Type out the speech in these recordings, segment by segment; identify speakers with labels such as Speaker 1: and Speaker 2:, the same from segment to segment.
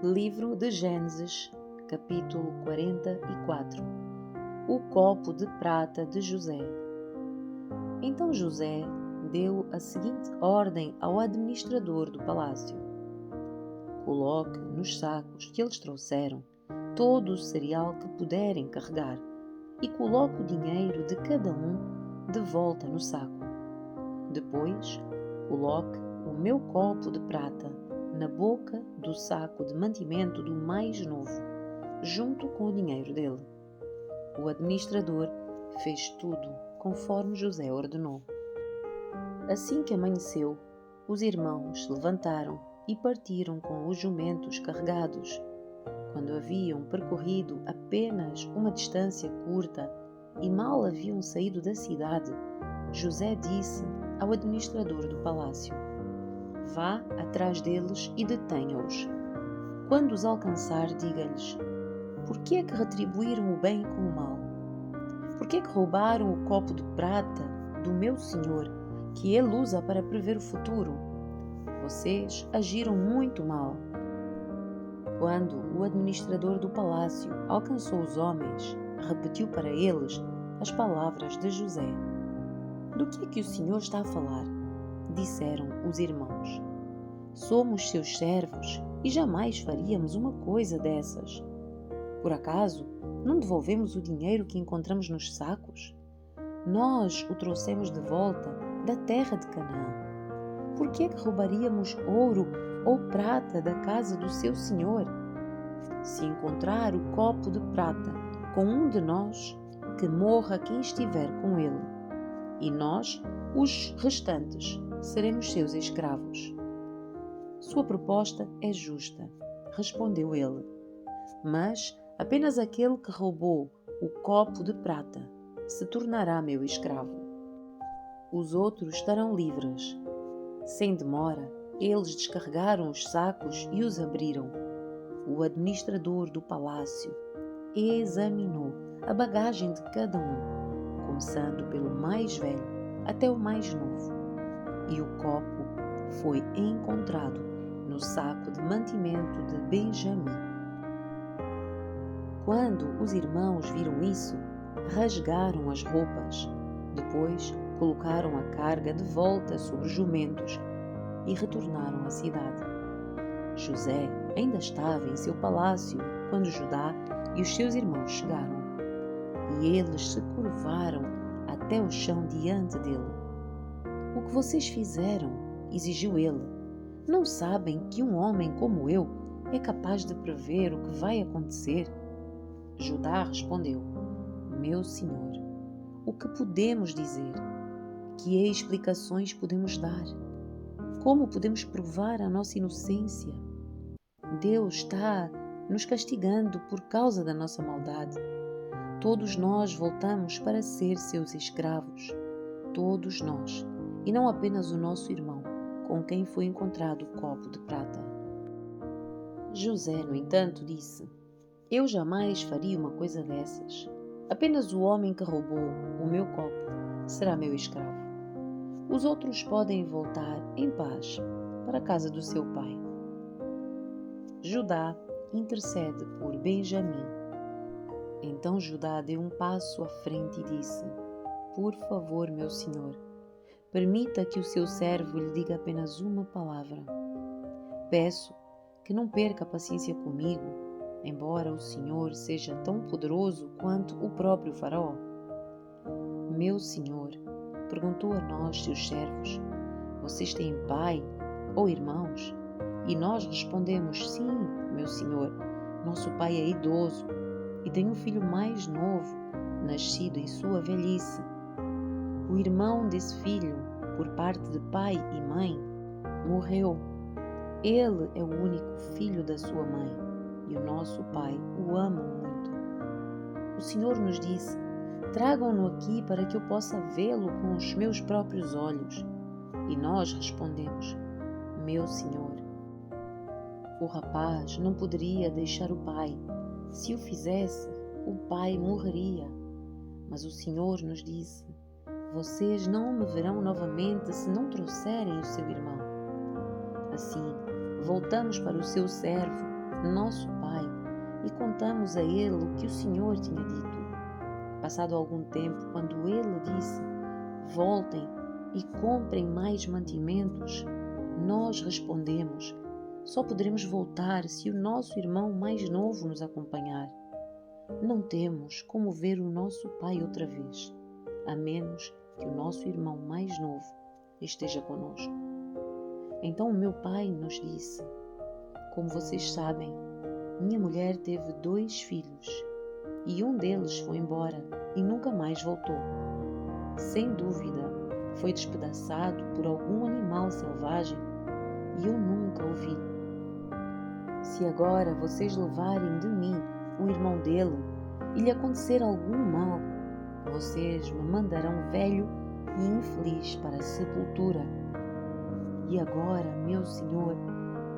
Speaker 1: Livro de Gênesis, capítulo 44. O copo de prata de José. Então José deu a seguinte ordem ao administrador do palácio: coloque nos sacos que eles trouxeram todo o cereal que puderem carregar e coloque o dinheiro de cada um de volta no saco. Depois, coloque o meu copo de prata na boca do saco de mantimento do mais novo, junto com o dinheiro dele. O administrador fez tudo conforme José ordenou. Assim que amanheceu, os irmãos se levantaram e partiram com os jumentos carregados. Quando haviam percorrido apenas uma distância curta e mal haviam saído da cidade, José disse ao administrador do palácio: vá atrás deles e detenha-os. Quando os alcançar, diga-lhes: por que é que retribuíram o bem com o mal? Por que é que roubaram o copo de prata do meu senhor, que ele usa para prever o futuro? Vocês agiram muito mal. Quando o administrador do palácio alcançou os homens, repetiu para eles as palavras de José. Do que é que o senhor está a falar? Disseram os irmãos. Somos seus servos e jamais faríamos uma coisa dessas. Por acaso, não devolvemos o dinheiro que encontramos nos sacos? Nós o trouxemos de volta da terra de Canaã. Por que é que roubaríamos ouro ou prata da casa do seu senhor? Se encontrar o copo de prata com um de nós, que morra quem estiver com ele, e nós, os restantes, seremos seus escravos. Sua proposta é justa, respondeu ele, mas apenas aquele que roubou o copo de prata se tornará meu escravo. Os outros estarão livres. Sem demora, eles descarregaram os sacos e os abriram. O administrador do palácio examinou a bagagem de cada um, começando pelo mais velho até o mais novo, e o copo foi encontrado no saco de mantimento de Benjamim. Quando os irmãos viram isso, rasgaram as roupas. Depois colocaram a carga de volta sobre os jumentos e retornaram à cidade. José ainda estava em seu palácio quando Judá e os seus irmãos chegaram, e eles se curvaram até o chão diante dele. O que vocês fizeram? Exigiu ele. Não sabem que um homem como eu é capaz de prever o que vai acontecer? Judá respondeu: meu senhor, o que podemos dizer? Que explicações podemos dar? Como podemos provar a nossa inocência? Deus está nos castigando por causa da nossa maldade. Todos nós voltamos para ser seus escravos. Todos nós, e não apenas o nosso irmão, com quem foi encontrado o copo de prata. José, no entanto, disse: eu jamais faria uma coisa dessas. Apenas o homem que roubou o meu copo será meu escravo. Os outros podem voltar em paz para a casa do seu pai. Judá intercede por Benjamim. Então Judá deu um passo à frente e disse: por favor, meu senhor, permita que o seu servo lhe diga apenas uma palavra. Peço que não perca a paciência comigo, embora o senhor seja tão poderoso quanto o próprio faraó. Meu senhor, perguntou a nós, seus servos, vocês têm pai ou irmãos? E nós respondemos: sim, meu senhor, nosso pai é idoso e tem um filho mais novo, nascido em sua velhice. O irmão desse filho, por parte de pai e mãe, morreu. Ele é o único filho da sua mãe e o nosso pai o ama muito. O Senhor nos disse: tragam-no aqui para que eu possa vê-lo com os meus próprios olhos. E nós respondemos: meu senhor. O rapaz não poderia deixar o pai. Se o fizesse, o pai morreria. Mas o Senhor nos disse: vocês não me verão novamente se não trouxerem o seu irmão. Assim, voltamos para o seu servo nosso pai, e contamos a ele o que o Senhor tinha dito. Passado algum tempo, quando ele disse: voltem e comprem mais mantimentos, nós respondemos: só poderemos voltar se o nosso irmão mais novo nos acompanhar. Não temos como ver o nosso pai outra vez, a menos que o nosso irmão mais novo esteja conosco. Então o meu pai nos disse: como vocês sabem, minha mulher teve 2 filhos, e um deles foi embora e nunca mais voltou. Sem dúvida, foi despedaçado por algum animal selvagem e eu nunca o vi. Se agora vocês levarem de mim o irmão dele e lhe acontecer algum mal, vocês me mandarão velho e infeliz para a sepultura. E agora, meu senhor,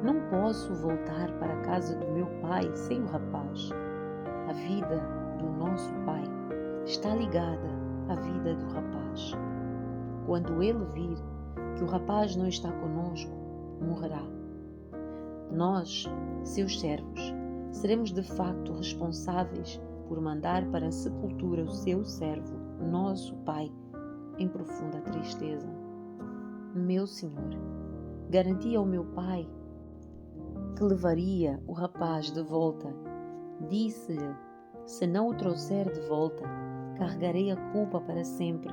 Speaker 1: não posso voltar para a casa do meu pai sem o rapaz. A vida do nosso pai está ligada à vida do rapaz. Quando ele vir que o rapaz não está conosco, morrerá. Nós, seus servos, seremos de facto responsáveis por mandar para a sepultura o seu servo, nosso pai, em profunda tristeza. Meu senhor, garanti ao meu pai que levaria o rapaz de volta. Disse-lhe: se não o trouxer de volta, carregarei a culpa para sempre.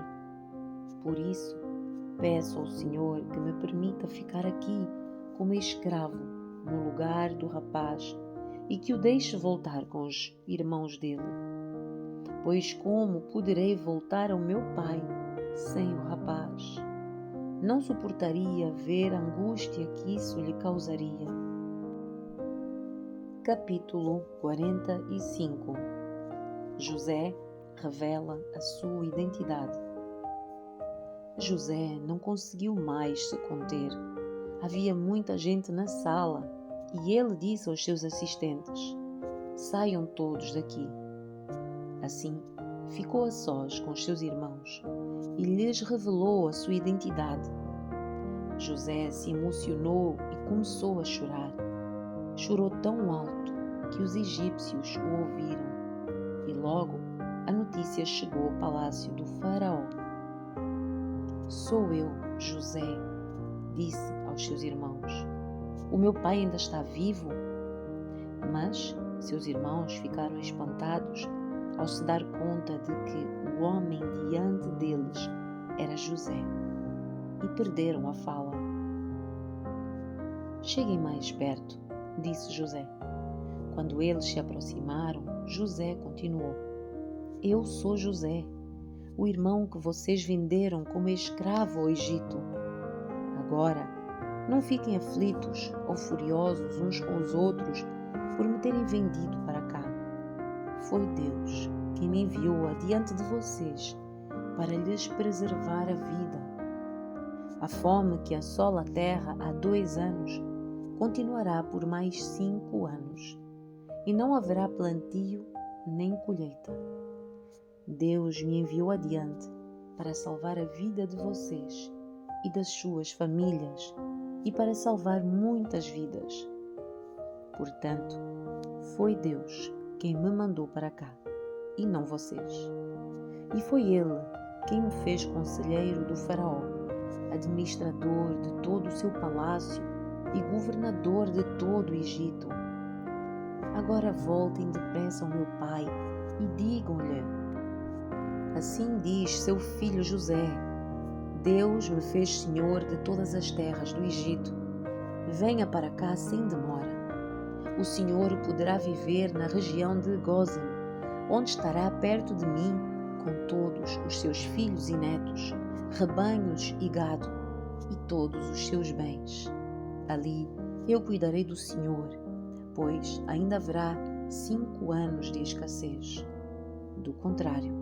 Speaker 1: Por isso, peço ao Senhor que me permita ficar aqui como escravo no lugar do rapaz e que o deixe voltar com os irmãos dele. Pois como poderei voltar ao meu pai sem o rapaz? Não suportaria ver a angústia que isso lhe causaria. Capítulo 45. José revela a sua identidade. José não conseguiu mais se conter. Havia muita gente na sala e ele disse aos seus assistentes: saiam todos daqui. Assim, ficou a sós com os seus irmãos e lhes revelou a sua identidade. José se emocionou e começou a chorar. Chorou tão alto que os egípcios o ouviram. E logo a notícia chegou ao palácio do faraó. Sou eu, José, disse aos seus irmãos. O meu pai ainda está vivo? Mas seus irmãos ficaram espantados ao se dar conta de que o homem diante deles era José e perderam a fala. Cheguem mais perto, disse José. Quando eles se aproximaram, José continuou: eu sou José, o irmão que vocês venderam como escravo ao Egito. Agora, não fiquem aflitos ou furiosos uns com os outros por me terem vendido para cá. Foi Deus quem me enviou adiante de vocês para lhes preservar a vida. A fome que assola a terra há 2 anos continuará por mais 5 anos, e não haverá plantio nem colheita. Deus me enviou adiante para salvar a vida de vocês e das suas famílias e para salvar muitas vidas. Portanto, foi Deus quem me mandou para cá e não vocês. E foi Ele quem me fez conselheiro do faraó, administrador de todo o seu palácio e governador de todo o Egito. Agora voltem depressa ao meu pai e digam-lhe: assim diz seu filho José: Deus me fez senhor de todas as terras do Egito. Venha para cá sem demora. O senhor poderá viver na região de Gósen, onde estará perto de mim com todos os seus filhos e netos, rebanhos e gado, e todos os seus bens. Ali eu cuidarei do senhor, pois ainda haverá 5 anos de escassez. Do contrário,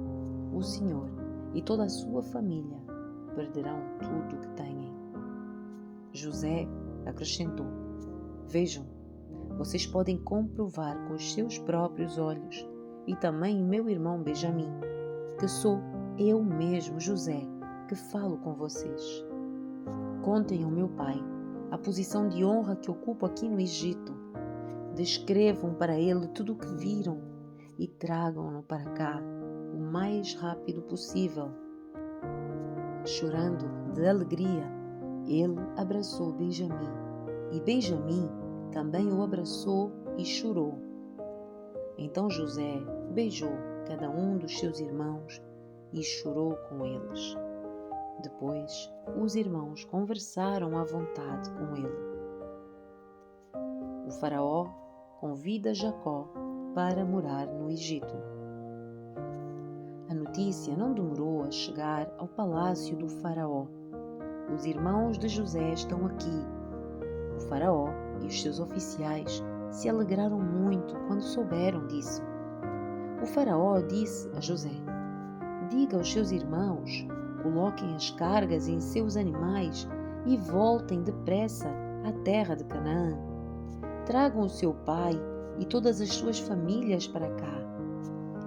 Speaker 1: o senhor e toda a sua família perderão tudo o que têm. José acrescentou: vejam, vocês podem comprovar com os seus próprios olhos, e também meu irmão Benjamim, que sou eu mesmo, José, que falo com vocês. Contem ao meu pai a posição de honra que ocupo aqui no Egito. descrevam para ele tudo o que viram e tragam-no para cá o mais rápido possível. Chorando de alegria, ele abraçou Benjamim, e Benjamim também o abraçou e chorou. Então José beijou cada um dos seus irmãos e chorou com eles. Depois, os irmãos conversaram à vontade com ele. O faraó convida Jacó para morar no Egito. A notícia não demorou a chegar ao palácio do faraó. Os irmãos de José estão aqui. O faraó e os seus oficiais se alegraram muito quando souberam disso. O faraó disse a José: diga aos seus irmãos, coloquem as cargas em seus animais e voltem depressa à terra de Canaã. Tragam o seu pai e todas as suas famílias para cá.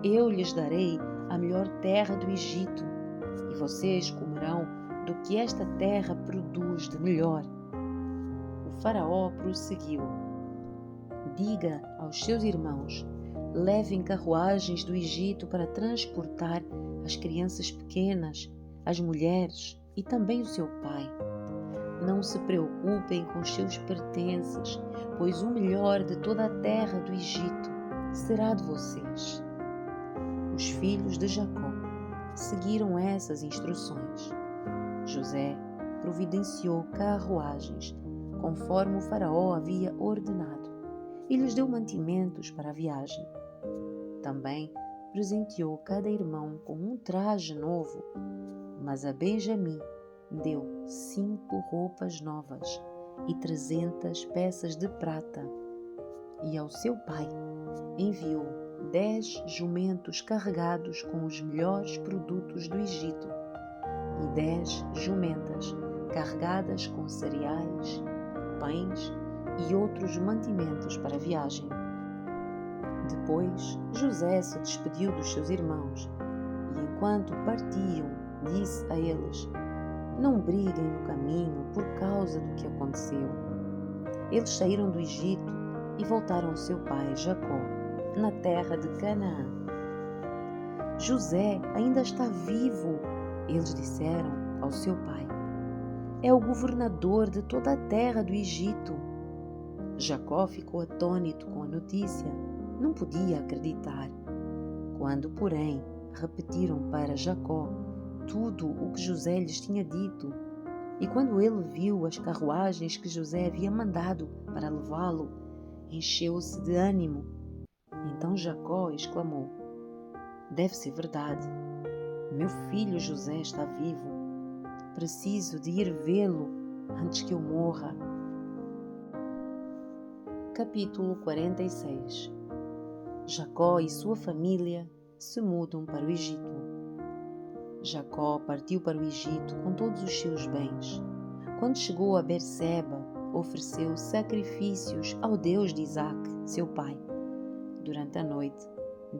Speaker 1: Eu lhes darei a melhor terra do Egito, e vocês comerão do que esta terra produz de melhor. O faraó prosseguiu: diga aos seus irmãos, levem carruagens do Egito para transportar as crianças pequenas, as mulheres e também o seu pai. Não se preocupem com os seus pertences, pois o melhor de toda a terra do Egito será de vocês. Os filhos de Jacó seguiram essas instruções. José providenciou carruagens, conforme o faraó havia ordenado, e lhes deu mantimentos para a viagem. Também presenteou cada irmão com um traje novo, mas a Benjamim deu 5 roupas novas e 300 peças de prata, e ao seu pai enviou 10 jumentos carregados com os melhores produtos do Egito e 10 jumentas carregadas com cereais, pães e outros mantimentos para a viagem. Depois, José se despediu dos seus irmãos e, enquanto partiam, disse a eles: não briguem no caminho por causa do que aconteceu. Eles saíram do Egito e voltaram ao seu pai Jacó, na terra de Canaã. José ainda está vivo, eles disseram ao seu pai. É o governador de toda a terra do Egito. Jacó ficou atônito com a notícia, não podia acreditar. Quando, porém, repetiram para Jacó tudo o que José lhes tinha dito, e quando ele viu as carruagens que José havia mandado para levá-lo, encheu-se de ânimo. Então Jacó exclamou: deve ser verdade. Meu filho José está vivo. Preciso de ir vê-lo antes que eu morra. Capítulo 46. Jacó e sua família se mudam para o Egito. Jacó partiu para o Egito com todos os seus bens. Quando chegou a Berseba, ofereceu sacrifícios ao Deus de Isaque, seu pai. Durante a noite,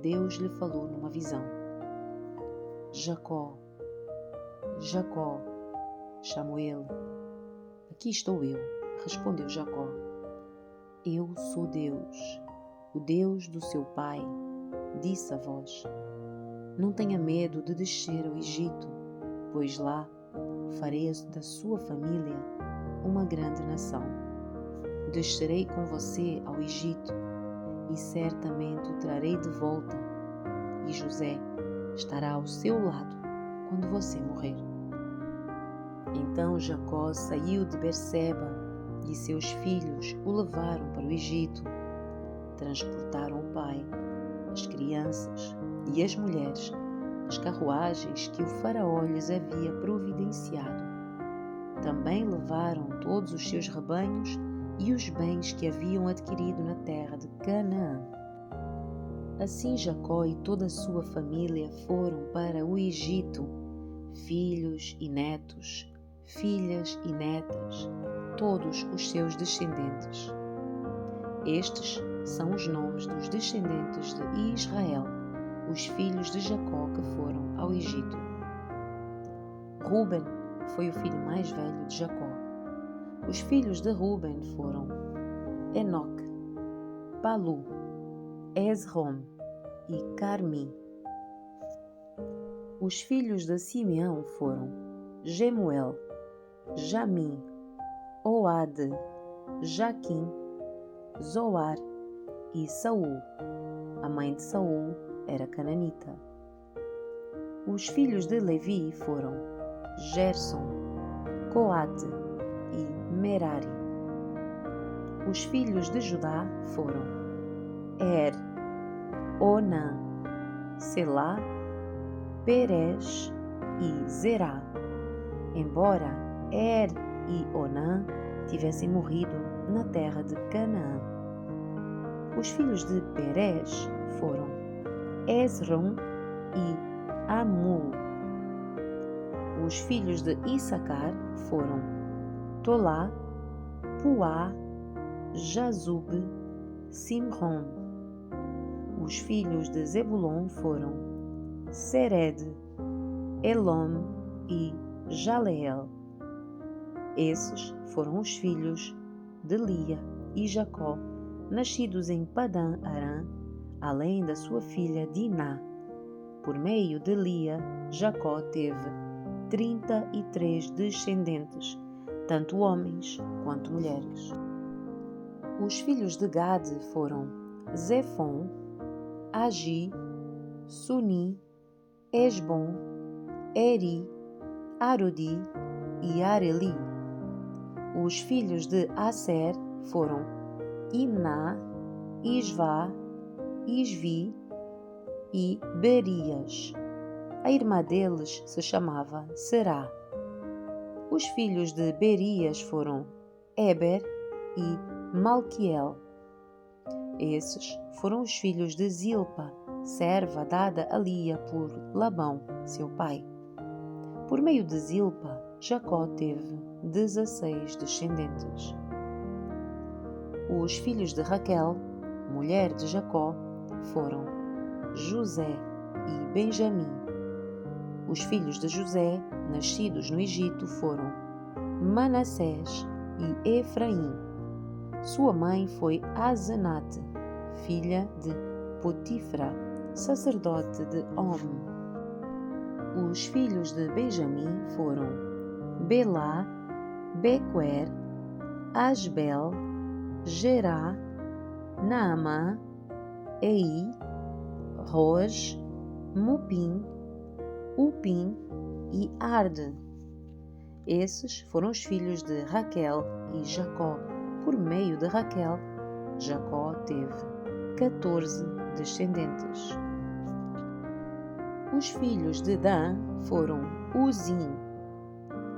Speaker 1: Deus lhe falou numa visão: Jacó, Jacó, chamou ele. Aqui estou eu, respondeu Jacó. Eu sou Deus, o Deus do seu pai, disse a voz. Não tenha medo de descer ao Egito, pois lá farei da sua família uma grande nação. Descerei com você ao Egito e certamente o trarei de volta, e José estará ao seu lado quando você morrer. Então Jacó saiu de Berseba e seus filhos o levaram para o Egito. Transportaram o pai, as crianças e as mulheres nas carruagens que o faraó lhes havia providenciado. Também levaram todos os seus rebanhos e os bens que haviam adquirido na terra de Canaã. Assim Jacó e toda a sua família foram para o Egito, filhos e netos, filhas e netas, todos os seus descendentes. Estes são os nomes dos descendentes de Israel, os filhos de Jacó que foram ao Egito. Ruben foi o filho mais velho de Jacó. Os filhos de Ruben foram Enoque, Palu, Esrom e Carmi. Os filhos de Simeão foram Gemuel, Jamim, Oade, Jaquim, Zoar e Saul. A mãe de Saul era cananita. Os filhos de Levi foram Gerson, Coate e Merari. Os filhos de Judá foram Onã, Selá, Perez e Zerá. Embora e Onã tivessem morrido na terra de Canaã. Os filhos de Perez foram Esrom e Amul. Os filhos de Issacar foram Tolá, Puá, Jazube, Simron. Os filhos de Zebulon foram Sered, Elom e Jaleel. Esses foram os filhos de Lia e Jacó, nascidos em Padã Arã, além da sua filha Diná. Por meio de Lia, Jacó teve 33 descendentes, tanto homens quanto mulheres. Os filhos de Gade foram Zefon, Agi, Suni, Esbom, Eri, Arodi e Areli. Os filhos de Aser foram Imná, Isvá, Isvi e Berias. A irmã deles se chamava Será. Os filhos de Berias foram Eber e Malquiel. Esses foram os filhos de Zilpa, serva dada a Lia por Labão, seu pai. Por meio de Zilpa, Jacó teve 16 descendentes. Os filhos de Raquel, mulher de Jacó, foram José e Benjamim. Os filhos de José, nascidos no Egito, foram Manassés e Efraim. Sua mãe foi Asenate, filha de Potifra, sacerdote de On. Os filhos de Benjamim foram Belá, Bequer, Asbel, Gerá, Naamã, Ei, Roz, Mupim, Upim e Arde. Esses foram os filhos de Raquel e Jacó. Por meio de Raquel, Jacó teve 14 descendentes. Os filhos de Dan foram Uzim.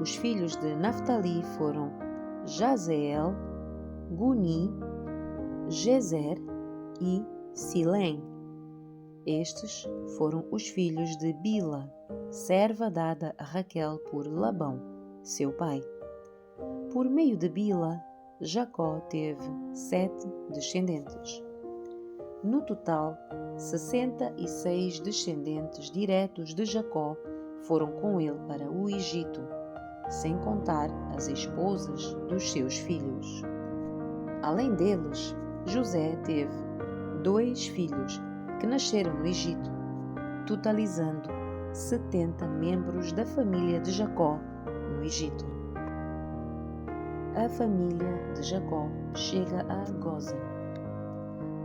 Speaker 1: Os filhos de Naftali foram Jazeel, Guni, Jezer e Silém. Estes foram os filhos de Bila, serva dada a Raquel por Labão, seu pai. Por meio de Bila, Jacó teve 7 descendentes. No total, 66 descendentes diretos de Jacó foram com ele para o Egito, sem contar as esposas dos seus filhos. Além deles, José teve 2 filhos que nasceram no Egito, totalizando 70 membros da família de Jacó no Egito. A família de Jacó chega a Gósen.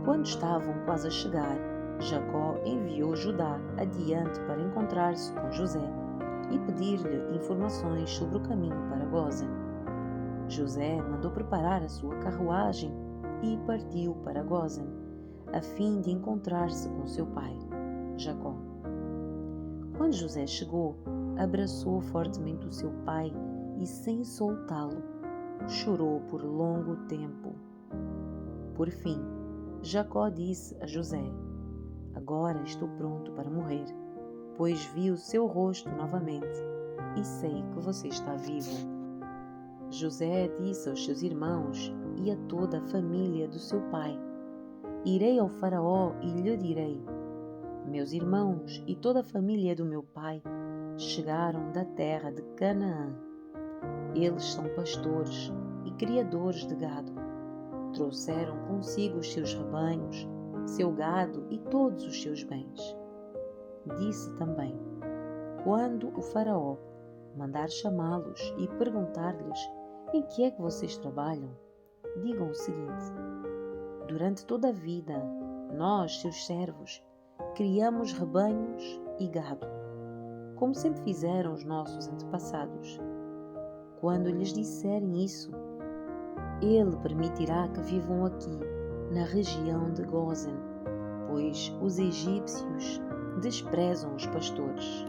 Speaker 1: Quando estavam quase a chegar, Jacó enviou Judá adiante para encontrar-se com José e pedir-lhe informações sobre o caminho para Gósen. José mandou preparar a sua carruagem e partiu para Gósen, a fim de encontrar-se com seu pai, Jacó. Quando José chegou, abraçou fortemente o seu pai e, sem soltá-lo, chorou por longo tempo. Por fim, Jacó disse a José: "Agora estou pronto para morrer, pois vi o seu rosto novamente e sei que você está vivo." José disse aos seus irmãos e a toda a família do seu pai: "Irei ao faraó e lhe direi: meus irmãos e toda a família do meu pai chegaram da terra de Canaã. Eles são pastores e criadores de gado. trouxeram consigo os seus rebanhos, seu gado e todos os seus bens. Disse também: quando o faraó mandar chamá-los e perguntar-lhes em que é que vocês trabalham, digam o seguinte: durante toda a vida, nós, seus servos, criamos rebanhos e gado, como sempre fizeram os nossos antepassados. Quando lhes disserem isso, Ele permitirá que vivam aqui, na região de Gósen, pois os egípcios desprezam os pastores.